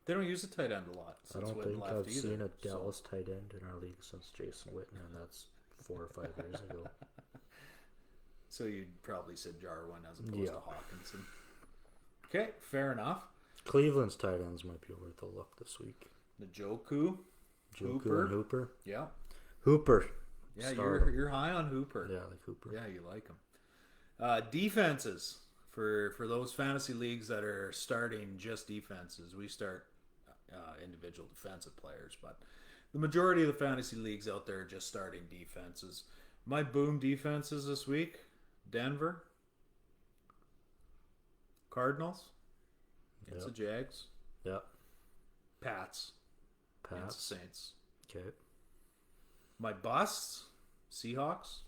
they don't use the tight end a lot I since don't Witten think left I've either. seen a Dallas tight end in our league since Jason Witten, and that's 4 or 5 years ago. So you'd probably say Jarwin as opposed Yeah. to Hawkinson. Okay, fair enough. Cleveland's tight ends might be worth a look this week. Njoku, Joku and Hooper. yeah, Hooper. yeah, Start you're high on Hooper. Yeah, like Hooper. Yeah, you like him. Defenses for those fantasy leagues that are starting just defenses. We start individual defensive players, but the majority of the fantasy leagues out there are just starting defenses. My boom defenses this week: Denver, Cardinals against Yep. the Jags, Yep. Pats against Pats. the Saints. Okay. My busts: Seahawks,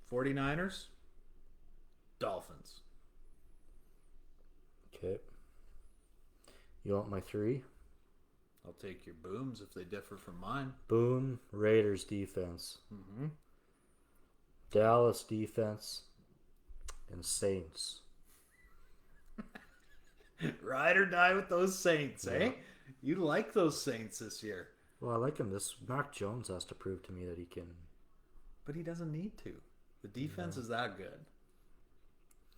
49ers, Dolphins. Okay. You want my 3? I'll take your booms if they differ from mine. Boom. Raiders defense. Mm-hmm. Dallas defense. and Saints. Ride or die with those Saints, eh? You like those Saints this year. Well, I like him. This Mac Jones has to prove to me that he can. But he doesn't need to. The defense is that good.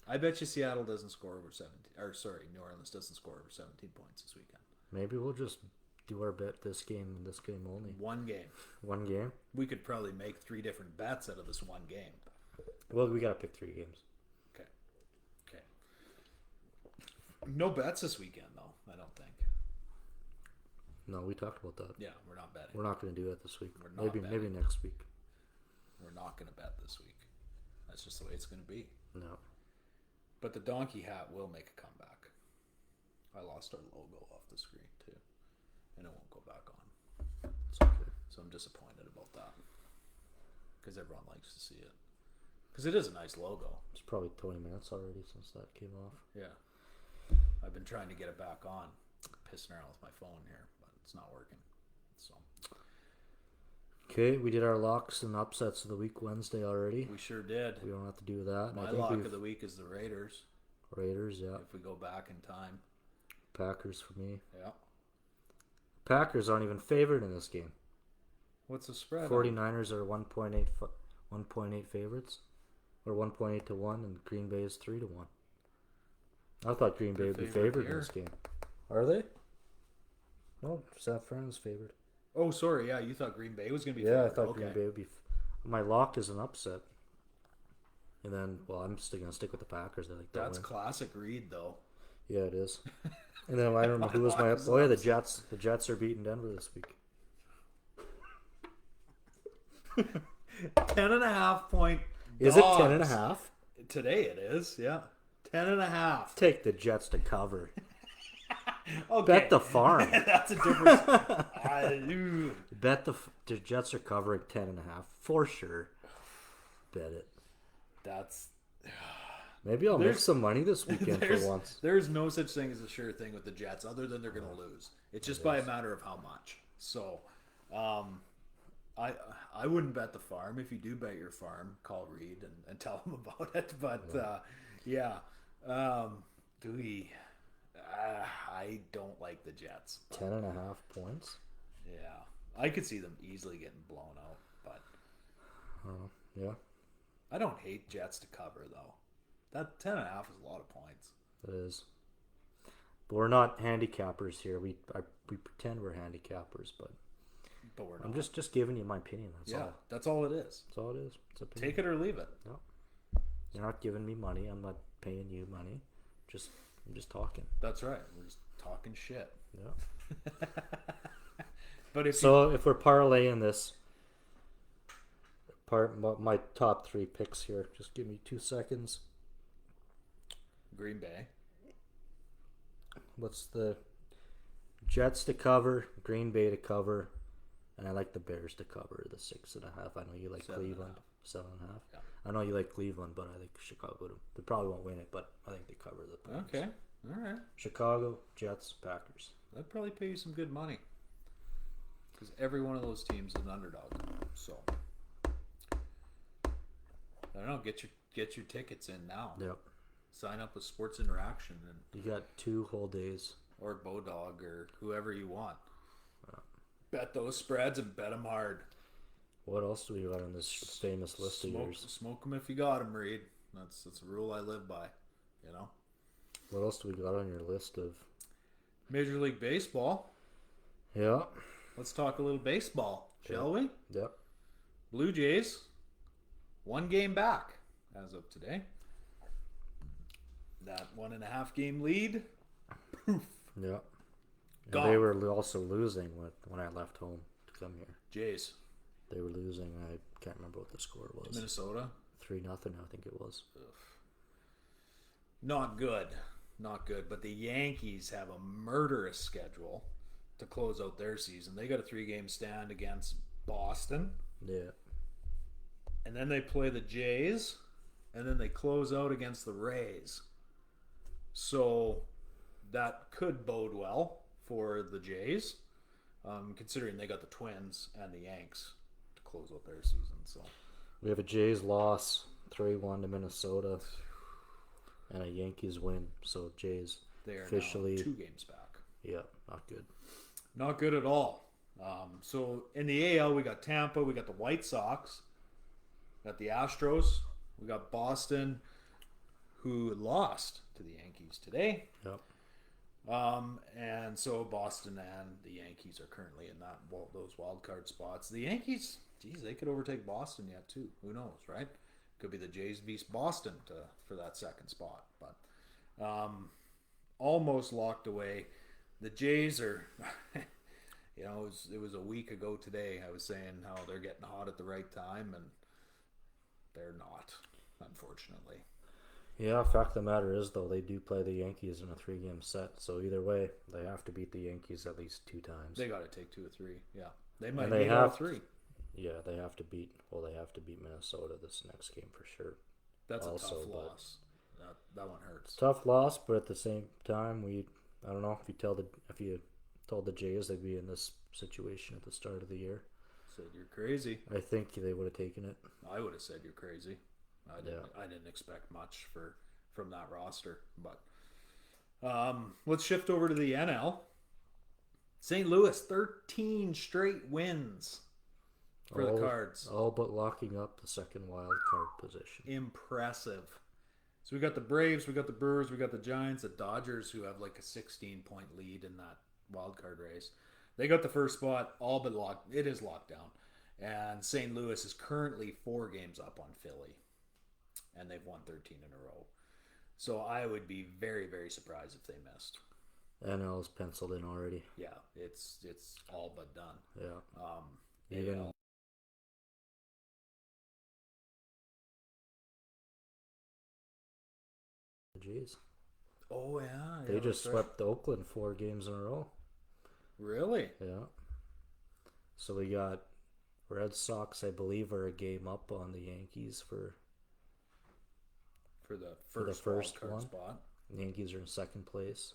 I bet you Seattle doesn't score over 17. Or sorry, New Orleans doesn't score over 17 points this weekend. Maybe we'll just do our bet this game and this game only. One game. One game? We could probably make 3 different bets out of this one game. Well, we got to pick 3 games. Okay. No bets this weekend, though, I don't think. No, we talked about that. Yeah, we're not betting. We're not going to do that this week. We're not maybe betting. next week. We're not going to bet this week. That's just the way it's going to be. No. But the donkey hat will make a comeback. I lost our logo off the screen, too. And it won't go back on. It's okay. So I'm disappointed about that. Because everyone likes to see it. Because it is a nice logo. It's probably 20 minutes already since that came off. Yeah. I've been trying to get it back on. Pissing around with my phone here, but it's not working. So Okay, we did our locks and upsets of the week Wednesday already. we sure did. We don't have to do that. My lock of the week is the Raiders. Raiders, yeah. If we go back in time. Packers for me. Yeah. Packers aren't even favored in this game. What's the spread? 49ers are 1.8 favorites. Or 1.8 to 1, and Green Bay is 3 to 1. I thought Green Bay would be favored in this game. Are they? No, San Fran's favored. Oh, sorry. Yeah, you thought Green Bay was going to be Yeah, favored. I thought Green Bay would be. My lock is an upset. And then, well, I'm still going to stick with the Packers. I think That's classic Reed, though. Yeah, it is. And then I don't know who was my. Oh yeah, the Jets. The Jets are beating Denver this week. 10.5 point. Is it 10.5? Today it is. Yeah, 10.5. Take the Jets to cover. Okay. Bet the farm. That's a difference. Bet the Jets are covering 10.5 for sure. Bet it. That's. Maybe I'll make some money this weekend for once. There's no such thing as a sure thing with the Jets, other than they're going to lose. It's just by a matter of how much. So, I wouldn't bet the farm. If you do bet your farm, call Reed and tell him about it. But yeah, I don't like the Jets. 10.5 points. Yeah, I could see them easily getting blown out. But Yeah, I don't hate Jets to cover though. That 10.5 is a lot of points. it is. But we're not handicappers here. We pretend we're handicappers, but But we're not. I'm just giving you my opinion. That's all. That's all it is. That's all it is. It's opinion. Take it or leave it. No. You're not giving me money. I'm not paying you money. I'm just talking. That's right. We're just talking shit. Yeah. But if if we're parlaying this, my top 3 picks here. Just give me 2 seconds. Green Bay. What's the Jets to cover, Green Bay to cover, and I like the Bears to cover the 6.5. I know you like 7.5. Cleveland, 7.5. Yeah. I know you like Cleveland, but I think Chicago. They probably won't win it, but I think they cover the points. Okay. All right. Chicago, Jets, Packers. That'd probably pay you some good money. Because every one of those teams is an underdog. So I don't know. Get your tickets in now. Yep. Sign up with Sports Interaction and You got 2 whole days. or Bodog or whoever you want. Bet those spreads and bet them hard. What else do we got on this famous list of yours? Smoke them if you got them, Reed. That's a rule I live by. You know. What else do we got on your list of? Major League Baseball. Yeah. Let's talk a little baseball, shall we? Yep. Blue Jays, 1 game back as of today. That 1.5 game lead. Poof. Yep. Gone. And they were also losing when I left home to come here. Jays. They were losing. I can't remember what the score was. Minnesota. 3-0, I think it was. Not good. Not good. But the Yankees have a murderous schedule to close out their season. They got a 3-game stand against Boston. Yeah. And then they play the Jays. And then they close out against the Rays. So that could bode well for the Jays, considering they got the Twins and the Yanks to close out their season. So We have a Jays loss, 3-1 to Minnesota. and a Yankees win. So Jays They are officially now 2 games back. Yeah, not good. Not good at all. So in the AL, we got Tampa, we got the White Sox, got the Astros, we got Boston, who lost to the Yankees today. Yep. And so Boston and the Yankees are currently in those wild card spots. The Yankees, geez, they could overtake Boston yet too. Who knows, right? Could be the Jays v Boston for that second spot, but almost locked away. The Jays are, it was a week ago today. I was saying how they're getting hot at the right time, and they're not, unfortunately. Yeah, fact of the matter is, though, they do play the Yankees in a 3-game set. So either way, they have to beat the Yankees at least 2 times. They got to take 2 or 3. Yeah, they might they beat have all 3. Yeah, they have to beat Minnesota this next game for sure. That's also a tough loss. That one hurts. Tough loss, but at the same time, I don't know if you told the Jays they'd be in this situation at the start of the year. Said you're crazy. I think they would have taken it. I would have said you're crazy. I didn't expect much from that roster, but let's shift over to the NL. St. Louis, 13 straight wins for the Cards. All but locking up the second wild card position. Impressive. So we got the Braves, we got the Brewers, we got the Giants, the Dodgers, who have like a 16-point lead in that wild card race. They got the first spot, all but locked. It is locked down. And St. Louis is currently 4 games up on Philly. And they've won 13 in a row. So I would be very, very surprised if they missed. NL's penciled in already. Yeah, it's all but done. Yeah. Even Jeez. Oh yeah. They just swept Oakland 4 games in a row. Really? Yeah. So we got Red Sox, I believe, are a game up on the Yankees for the first one. spot. The Yankees are in second place.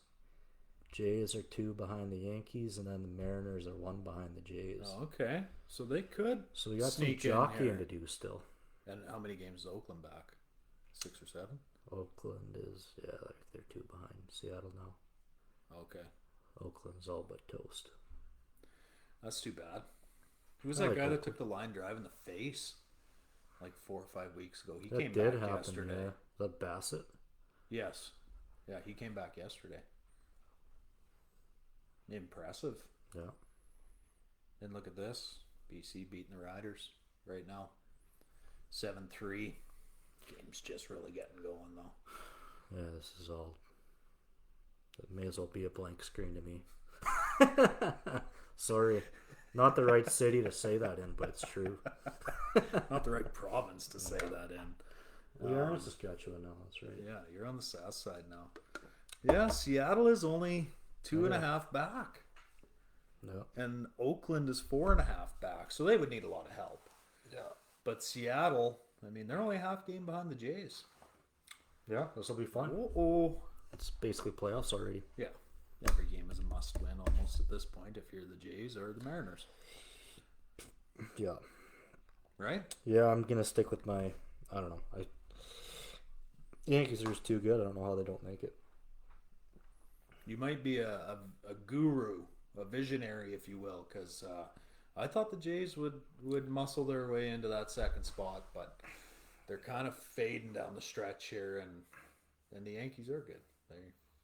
Jays are 2 behind the Yankees, and then the Mariners are 1 behind the Jays. Oh, okay. So they could. So we got some jockeying to do still. And how many games is Oakland back? 6 or 7? Oakland is, they're 2 behind Seattle now. Okay. Oakland's all but toast. That's too bad. Who was that guy that took the line drive in the face like 4 or 5 weeks ago? He came back yesterday. Yeah. The Bassett? Yes. Yeah, he came back yesterday. Impressive. Yeah. And look at this. BC beating the Riders right now. 7-3. Game's just really getting going, though. Yeah, this is all... It may as well be a blank screen to me. Sorry. Not the right city to say that in, but it's true. Not the right province to say that in. We are in Saskatchewan now, that's right. Yeah, you're on the south side now. Yeah, Seattle is only 2.5 back. Yeah. And Oakland is 4.5 back. So they would need a lot of help. Yeah. But Seattle, I mean, they're only a half game behind the Jays. Yeah, this will be fun. Oh. It's basically playoffs already. Yeah. Every game is a must win almost at this point if you're the Jays or the Mariners. Yeah. Right? Yeah, I'm going to stick with my... I don't know. Yankees are just too good. I don't know how they don't make it. You might be a guru, a visionary, if you will, because I thought the Jays would muscle their way into that second spot, but they're kind of fading down the stretch here, and the Yankees are good.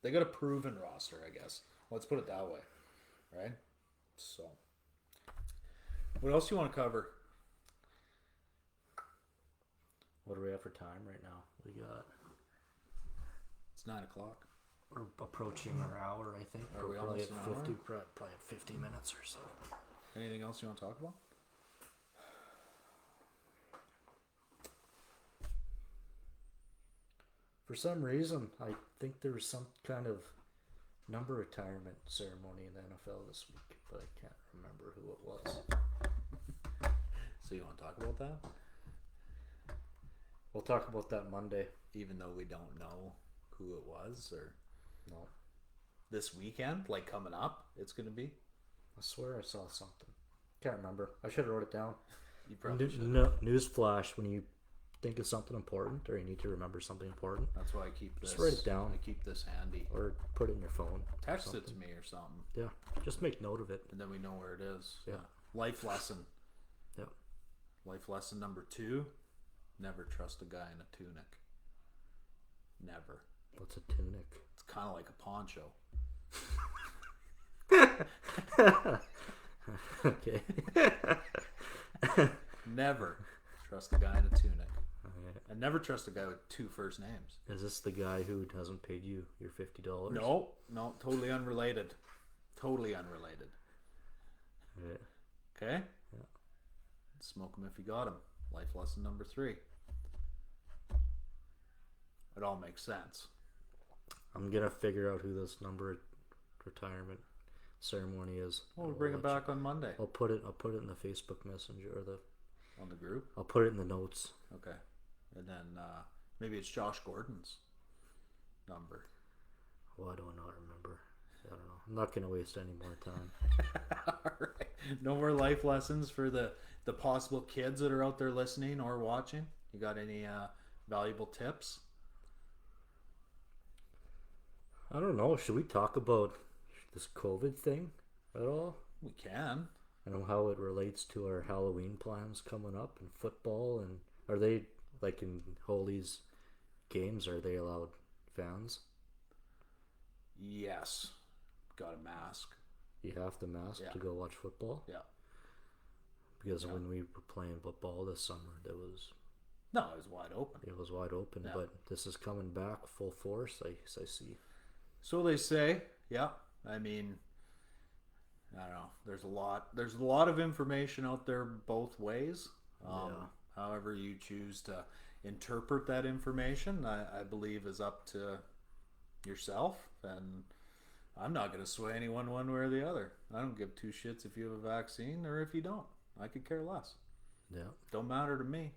They got a proven roster, I guess. Let's put it that way, right? So, what else do you want to cover? What do we have for time right now? We got... It's 9 o'clock. We're approaching our hour, I think. Are we probably almost at an hour? 50? Probably at 50 minutes or so. Anything else you want to talk about? For some reason, I think there was some kind of number retirement ceremony in the NFL this week, but I can't remember who it was. So you want to talk about that? We'll talk about that Monday. Even though we don't know who it was, or no, this weekend, like coming up, it's going to be. I swear I saw something. Can't remember. I should have wrote it down. You probably should. Newsflash: when you think of something important, or you need to remember something important, That's why I keep this. just write it down. I keep this handy. Or put it in your phone. Text it to me or something. Yeah, just make note of it. And then we know where it is. Yeah. Life lesson. Yeah. Life lesson number 2: never trust a guy in a tunic. Never. What's a tunic? It's kind of like a poncho. Okay. Never trust a guy in a tunic. Okay. And never trust a guy with 2 first names. Is this the guy who hasn't paid you your $50? No, totally unrelated. Totally unrelated. Okay. Okay? Yeah. Smoke him if you got him. Life lesson number 3. It all makes sense. I'm gonna figure out who this number retirement ceremony is. We'll bring it back on Monday. I'll put it in the Facebook Messenger or On the group? I'll put it in the notes. Okay. And then maybe it's Josh Gordon's number. Well, I don't know. I remember. I don't know. I'm not gonna waste any more time. All right. No more life lessons for the possible kids that are out there listening or watching. You got any valuable tips? I don't know. Should we talk about this COVID thing at all? We can. I know how it relates to our Halloween plans coming up and football. And are they, like in Holy's games, are they allowed fans? Yes. Got a mask. You have to mask to go watch football? Yeah. Because when we were playing football this summer, it was wide open. It was wide open, but this is coming back full force, I see. So they say, yeah. I mean, I don't know. There's a lot of information out there both ways. However you choose to interpret that information, I believe is up to yourself, and I'm not going to sway anyone one way or the other. I don't give 2 shits if you have a vaccine or if you don't. I could care less. Yeah. Don't matter to me.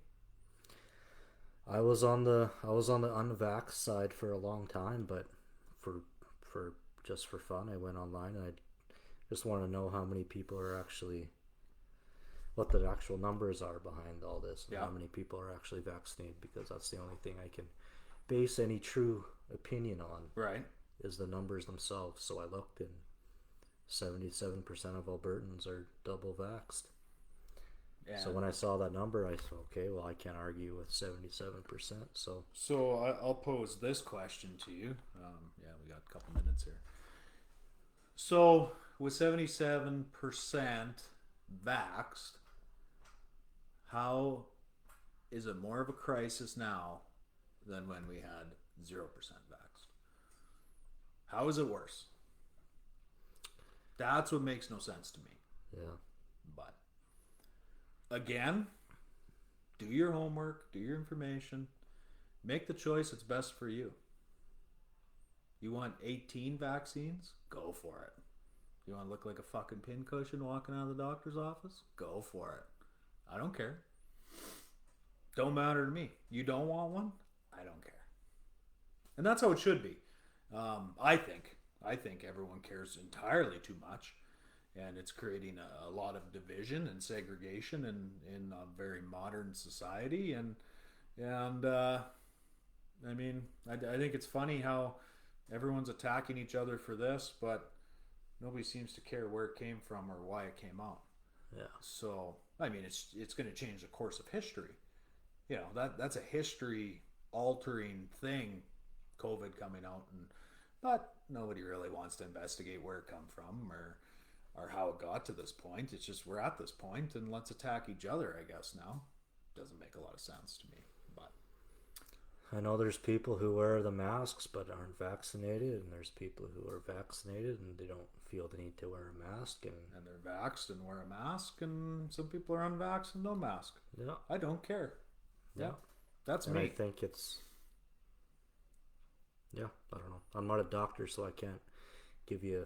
I was on the unvax side for a long time, but for just for fun, I went online and I just want to know how many people are actually, what the actual numbers are behind all this, and how many people are actually vaccinated, because that's the only thing I can base any true opinion on. Right. Is the numbers themselves. So I looked, and 77% of Albertans are double vaxxed. And so when I saw that number, I said, okay, well, I can't argue with 77%. So I'll pose this question to you. We got a couple minutes here. So with 77% vaxxed, how is it more of a crisis now than when we had 0% vaxxed? How is it worse? That's what makes no sense to me. Yeah. But again, do your homework, do your information, make the choice that's best for you. You want 18 vaccines? Go for it. You want to look like a fucking pincushion walking out of the doctor's office? Go for it. I don't care. Don't matter to me. You don't want one? I don't care. And that's how it should be. I think everyone cares entirely too much, and it's creating a lot of division and segregation in a very modern society. And I mean, I think it's funny how everyone's attacking each other for this, but nobody seems to care where it came from or why it came out. Yeah. So I mean, it's going to change the course of history. You know, that's a history altering thing, COVID coming out, but nobody really wants to investigate where it come from or how it got to this point. It's just we're at this point and let's attack each other, I guess now. Doesn't make a lot of sense to me. But I know there's people who wear the masks but aren't vaccinated, and there's people who are vaccinated and they don't feel the need to wear a mask, and they're vaxxed and wear a mask, and some people are unvaxxed and no mask. Yeah. I don't care. Yeah. That's and me. I think it's, I don't know. I'm not a doctor, so I can't give you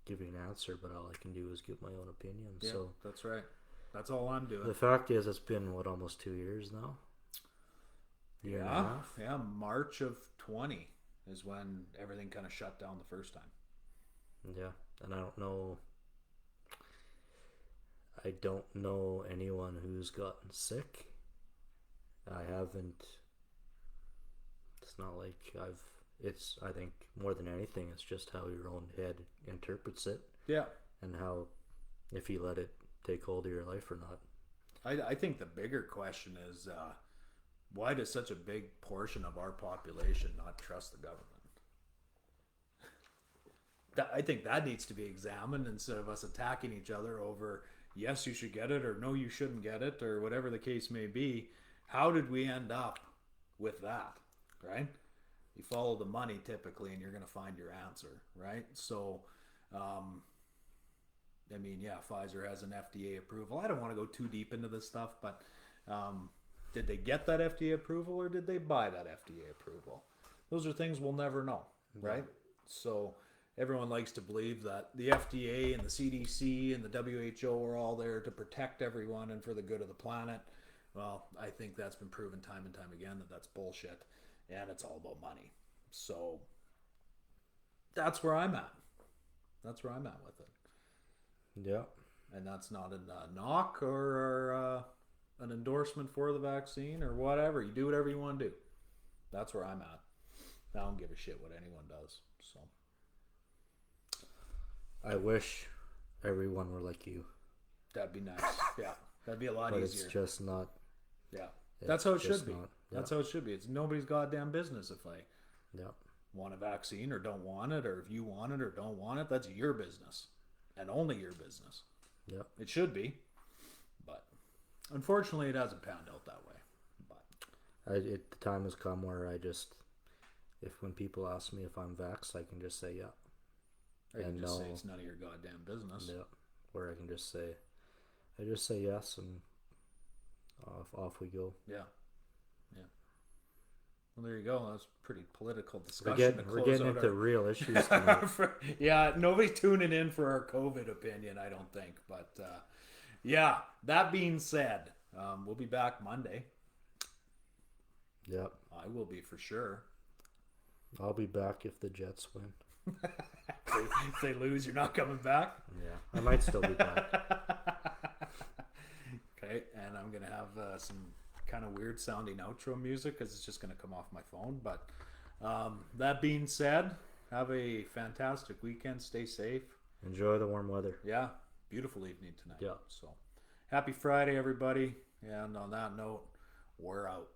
an answer, but all I can do is give my own opinion. Yeah, so that's right. That's all I'm doing. The fact is, it's been almost 2 years now. Year and a half? Yeah. March of 20 is when everything kind of shut down the first time. Yeah, and I don't know anyone who's gotten sick. I haven't. It's not like I've. It's. I think more than anything, it's just how your own head interprets it Yeah. and how, if you let it take hold of your life or not. I think the bigger question is why does such a big portion of our population not trust the government? I think that needs to be examined instead of us attacking each other over yes, you should get it or no, you shouldn't get it or whatever the case may be. How did we end up with that, right? You follow the money typically and you're going to find your answer, right? So, I mean, yeah, Pfizer has an FDA approval. I don't want to go too deep into this stuff, but did they get that FDA approval or did they buy that FDA approval? Those are things we'll never know, right? So everyone likes to believe that the FDA and the CDC and the WHO are all there to protect everyone and for the good of the planet. Well, I think that's been proven time and time again that that's bullshit and it's all about money. So that's where I'm at. That's where I'm at with it. Yeah. And that's not a knock or an endorsement for the vaccine or whatever. You do whatever you want to do. That's where I'm at. I don't give a shit what anyone does. So I wish everyone were like you. that'd be nice. Yeah, that'd be a lot But easier. it's just not. Yeah, that's how it should be. Not, yeah. That's how it should be. It's nobody's goddamn business if I Yeah. want a vaccine or don't want it, or if you want it or don't want it. That's your business, and only your business. Yeah. It should be, but unfortunately, it hasn't panned out that way. But The time has come where I just, if when people ask me if I'm vaxxed, I can just say yeah. I can And just no. say it's none of your goddamn business. Yeah. Where I can just say, I just say yes and off we go. Yeah. Yeah. Well, there you go. That's a pretty political discussion. We're getting into real issues tonight. Yeah, nobody's tuning in for our COVID opinion, I don't think. But yeah, that being said, we'll be back Monday. Yep. I will be for sure. I'll be back if the Jets win. If they lose, you're not coming back? Yeah. I might still be back. Okay, and I'm going to have some kind of weird sounding outro music because it's just going to come off my phone. But that being said, have a fantastic weekend. Stay safe. Enjoy the warm weather. Yeah, beautiful evening tonight. Yeah. So happy Friday, everybody. And on that note, we're out.